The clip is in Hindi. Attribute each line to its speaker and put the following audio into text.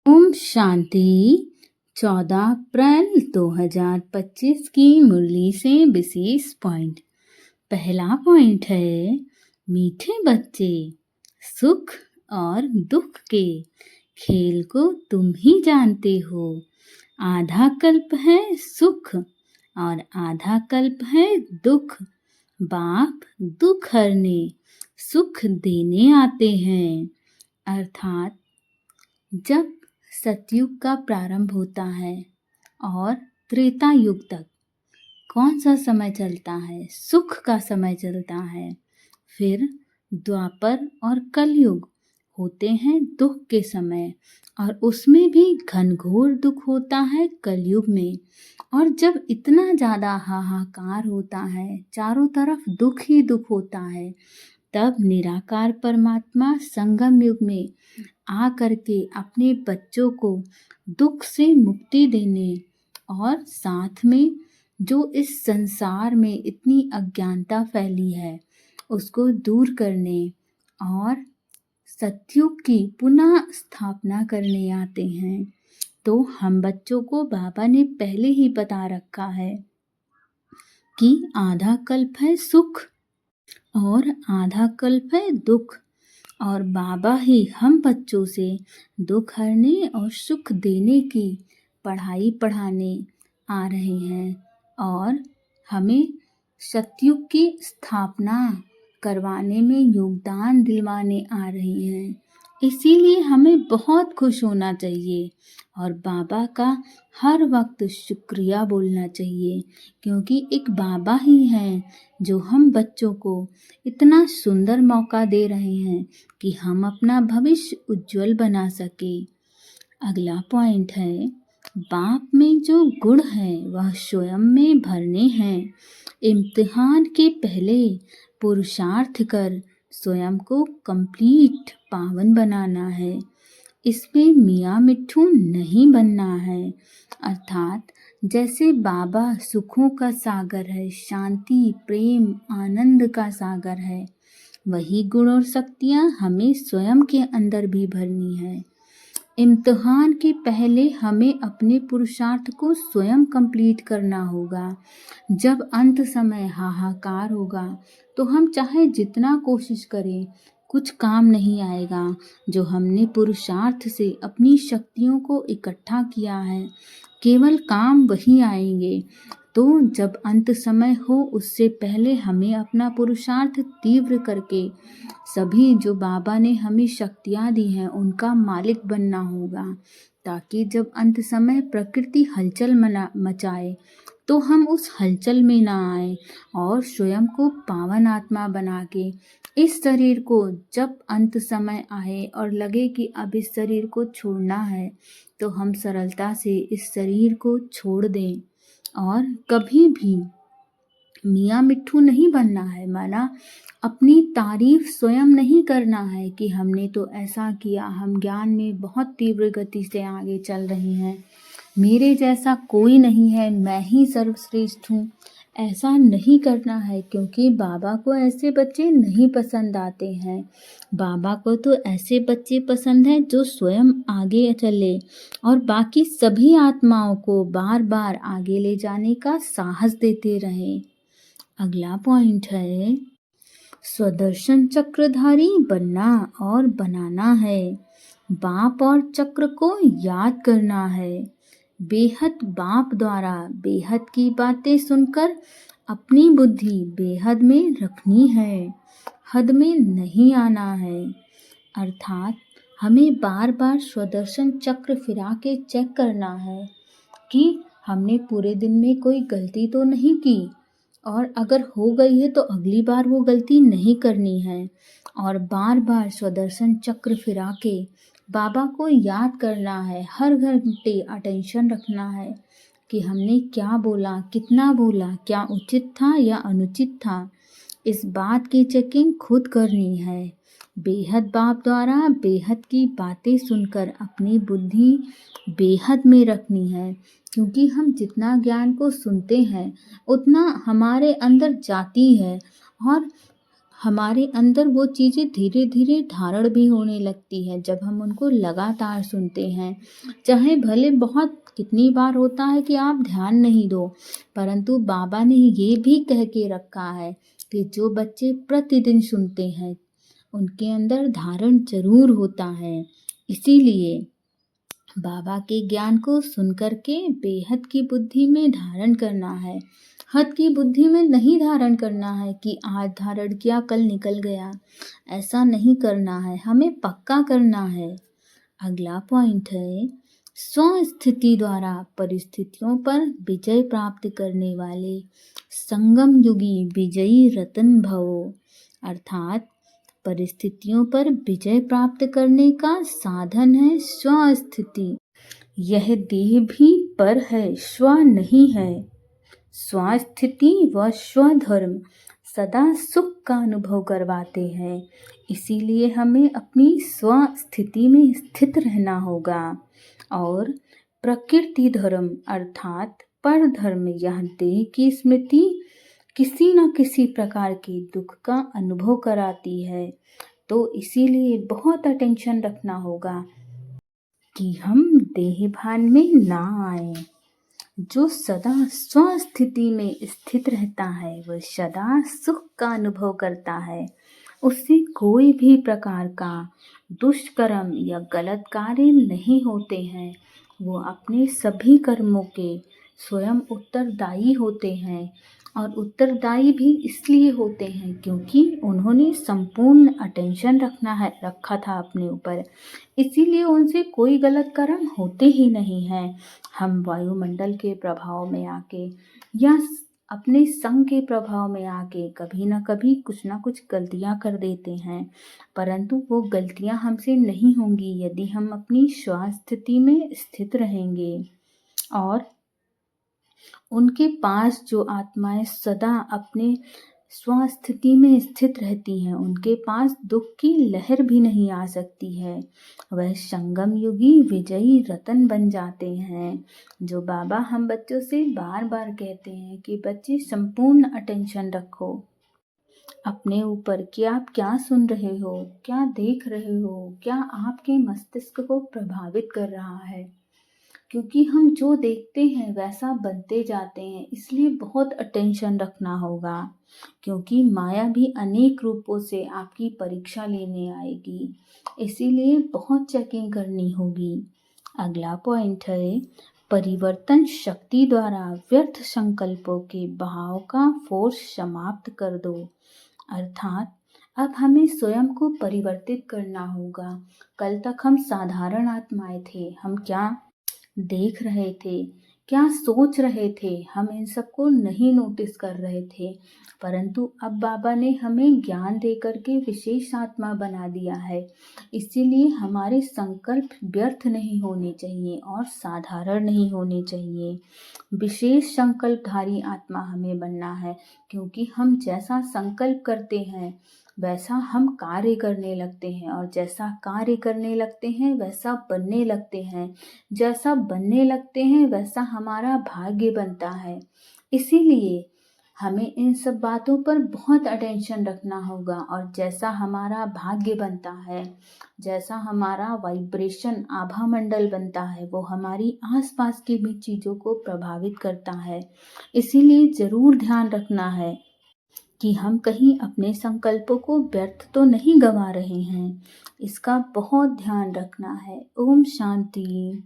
Speaker 1: ओम शांति। 14 अप्रैल 2025 की मुरली से विशेष पॉइंट। पहला पॉइंट है, मीठे बच्चे, सुख और दुख के खेल को तुम ही जानते हो। आधा कल्प है सुख और आधा कल्प है दुख। बाप दुख हरने सुख देने आते हैं। अर्थात जब सतयुग का प्रारंभ होता है और त्रेता युग तक कौन सा समय चलता है? सुख का समय चलता है। फिर द्वापर और कलयुग होते हैं दुख के समय, और उसमें भी घनघोर दुख होता है कलयुग में। और जब इतना ज़्यादा हाहाकार होता है, चारों तरफ दुख ही दुख होता है, तब निराकार परमात्मा संगम युग में आ करके अपने बच्चों को दुख से मुक्ति देने और साथ में जो इस संसार में इतनी अज्ञानता फैली है उसको दूर करने और सतयुग की पुनः स्थापना करने आते हैं। तो हम बच्चों को बाबा ने पहले ही बता रखा है कि आधा कल्प है सुख और आधा कल्प है दुख, और बाबा ही हम बच्चों से दुख हरने और सुख देने की पढ़ाई पढ़ाने आ रहे हैं और हमें सतयुग की स्थापना करवाने में योगदान दिलवाने आ रही हैं। इसीलिए हमें बहुत खुश होना चाहिए और बाबा का हर वक्त शुक्रिया बोलना चाहिए, क्योंकि एक बाबा ही हैं जो हम बच्चों को इतना सुंदर मौका दे रहे हैं कि हम अपना भविष्य उज्जवल बना सके। अगला पॉइंट है, बाप में जो गुण है वह स्वयं में भरने हैं। इम्तिहान के पहले पुरुषार्थ कर स्वयं को कंप्लीट पावन बनाना है। इसमें मियाँ मिट्ठू नहीं बनना है। अर्थात जैसे बाबा सुखों का सागर है, शांति प्रेम आनंद का सागर है, वही गुण और शक्तियाँ हमें स्वयं के अंदर भी भरनी है। इम्तिहान के पहले हमें अपने पुरुषार्थ को स्वयं कंप्लीट करना होगा। जब अंत समय हाहाकार होगा तो हम चाहे जितना कोशिश करें कुछ काम नहीं आएगा। जो हमने पुरुषार्थ से अपनी शक्तियों को इकट्ठा किया है, केवल काम वही आएंगे। तो जब अंत समय हो उससे पहले हमें अपना पुरुषार्थ तीव्र करके सभी जो बाबा ने हमें शक्तियाँ दी हैं उनका मालिक बनना होगा, ताकि जब अंत समय प्रकृति हलचल मचाए तो हम उस हलचल में ना आए और स्वयं को पावन आत्मा बना के इस शरीर को जब अंत समय आए और लगे कि अब इस शरीर को छोड़ना है तो हम सरलता से इस शरीर को छोड़ दें। और कभी भी मियाँ मिट्ठू नहीं बनना है, माना अपनी तारीफ स्वयं नहीं करना है कि हमने तो ऐसा किया, हम ज्ञान में बहुत तीव्र गति से आगे चल रहे हैं, मेरे जैसा कोई नहीं है, मैं ही सर्वश्रेष्ठ हूँ। ऐसा नहीं करना है, क्योंकि बाबा को ऐसे बच्चे नहीं पसंद आते हैं। बाबा को तो ऐसे बच्चे पसंद हैं जो स्वयं आगे चले और बाकी सभी आत्माओं को बार बार आगे ले जाने का साहस देते रहें। अगला पॉइंट है, स्वदर्शन चक्रधारी बनना और बनाना है। बाप और चक्र को याद करना है। बेहद बाप द्वारा बेहद की बातें सुनकर अपनी बुद्धि बेहद में रखनी है, हद में नहीं आना है। अर्थात हमें बार बार स्वदर्शन चक्र फिरा के चेक करना है कि हमने पूरे दिन में कोई गलती तो नहीं की, और अगर हो गई है तो अगली बार वो गलती नहीं करनी है। और बार बार स्वदर्शन चक्र फिरा के बाबा को याद करना है, हर घंटे अटेंशन रखना है कि हमने क्या बोला, कितना बोला, क्या उचित था या अनुचित था। इस बात की चेकिंग खुद करनी है। बेहद बाप द्वारा बेहद की बातें सुनकर अपनी बुद्धि बेहद में रखनी है, क्योंकि हम जितना ज्ञान को सुनते हैं उतना हमारे अंदर जाती है और हमारे अंदर वो चीज़ें धीरे धीरे धारण भी होने लगती है जब हम उनको लगातार सुनते हैं। चाहे भले बहुत कितनी बार होता है कि आप ध्यान नहीं दो, परंतु बाबा ने ये भी कह के रखा है कि जो बच्चे प्रतिदिन सुनते हैं उनके अंदर धारण जरूर होता है। इसीलिए बाबा के ज्ञान को सुनकर के बेहद की बुद्धि में धारण करना है। हद की बुद्धि में नहीं धारण करना है कि आज धारण किया कल निकल गया। ऐसा नहीं करना है, हमें पक्का करना है। अगला पॉइंट है, स्वस्थिति द्वारा परिस्थितियों पर विजय प्राप्त करने वाले संगम युगी विजयी रतन भवो। अर्थात परिस्थितियों पर विजय प्राप्त करने का साधन है स्वस्थिति। यह देह भी पर है, स्व नहीं है। स्वस्थिति व स्वधर्म सदा सुख का अनुभव करवाते हैं। इसीलिए हमें अपनी स्वस्थिति में स्थित रहना होगा। और प्रकृति धर्म अर्थात पर धर्म, यह देह की स्मृति किसी न किसी प्रकार के दुख का अनुभव कराती है। तो इसीलिए बहुत अटेंशन रखना होगा कि हम देह भान में ना आए। जो सदा स्वस्थिति में स्थित रहता है वह सदा सुख का अनुभव करता है। उससे कोई भी प्रकार का दुष्कर्म या गलत कार्य नहीं होते हैं। वो अपने सभी कर्मों के स्वयं उत्तरदायी होते हैं। और उत्तरदायी भी इसलिए होते हैं क्योंकि उन्होंने संपूर्ण अटेंशन रखा था अपने ऊपर। इसीलिए उनसे कोई गलत कर्म होते ही नहीं हैं। हम वायुमंडल के प्रभाव में आके या अपने संग के प्रभाव में आके कभी ना कभी कुछ ना कुछ गलतियां कर देते हैं, परंतु वो गलतियां हमसे नहीं होंगी यदि हम अपनी स्वस्थिति में स्थित रहेंगे। और उनके पास जो आत्माएं सदा अपने स्वस्थिति में स्थित रहती हैं, उनके पास दुख की लहर भी नहीं आ सकती है। वह संगम युगी विजयी रतन बन जाते हैं। जो बाबा हम बच्चों से बार बार कहते हैं कि बच्चे संपूर्ण अटेंशन रखो अपने ऊपर कि आप क्या सुन रहे हो, क्या देख रहे हो, क्या आपके मस्तिष्क को प्रभावित कर रहा है। क्योंकि हम जो देखते हैं वैसा बनते जाते हैं, इसलिए बहुत अटेंशन रखना होगा। क्योंकि माया भी अनेक रूपों से आपकी परीक्षा लेने आएगी, इसीलिए बहुत चेकिंग करनी होगी। अगला पॉइंट है, परिवर्तन शक्ति द्वारा व्यर्थ संकल्पों के बहाव का फोर्स समाप्त कर दो। अर्थात अब हमें स्वयं को परिवर्तित करना होगा। कल तक हम साधारण आत्माएं थे, हम क्या देख रहे थे, क्या सोच रहे थे, हम इन सबको नहीं नोटिस कर रहे थे। परंतु अब बाबा ने हमें ज्ञान देकर के विशेष आत्मा बना दिया है। इसीलिए हमारे संकल्प व्यर्थ नहीं होने चाहिए और साधारण नहीं होने चाहिए। विशेष संकल्पधारी आत्मा हमें बनना है, क्योंकि हम जैसा संकल्प करते हैं वैसा हम कार्य करने लगते हैं, और जैसा कार्य करने लगते हैं वैसा बनने लगते हैं। जैसा बनने लगते हैं वैसा हमारा भाग्य बनता है। इसीलिए हमें इन सब बातों पर बहुत अटेंशन रखना होगा। और जैसा हमारा भाग्य बनता है, जैसा हमारा वाइब्रेशन आभा मंडल बनता है, वो हमारी आसपास की भी चीज़ों को प्रभावित करता है। इसीलिए ज़रूर ध्यान रखना है कि हम कहीं अपने संकल्पों को व्यर्थ तो नहीं गंवा रहे हैं। इसका बहुत ध्यान रखना है। ओम शांति।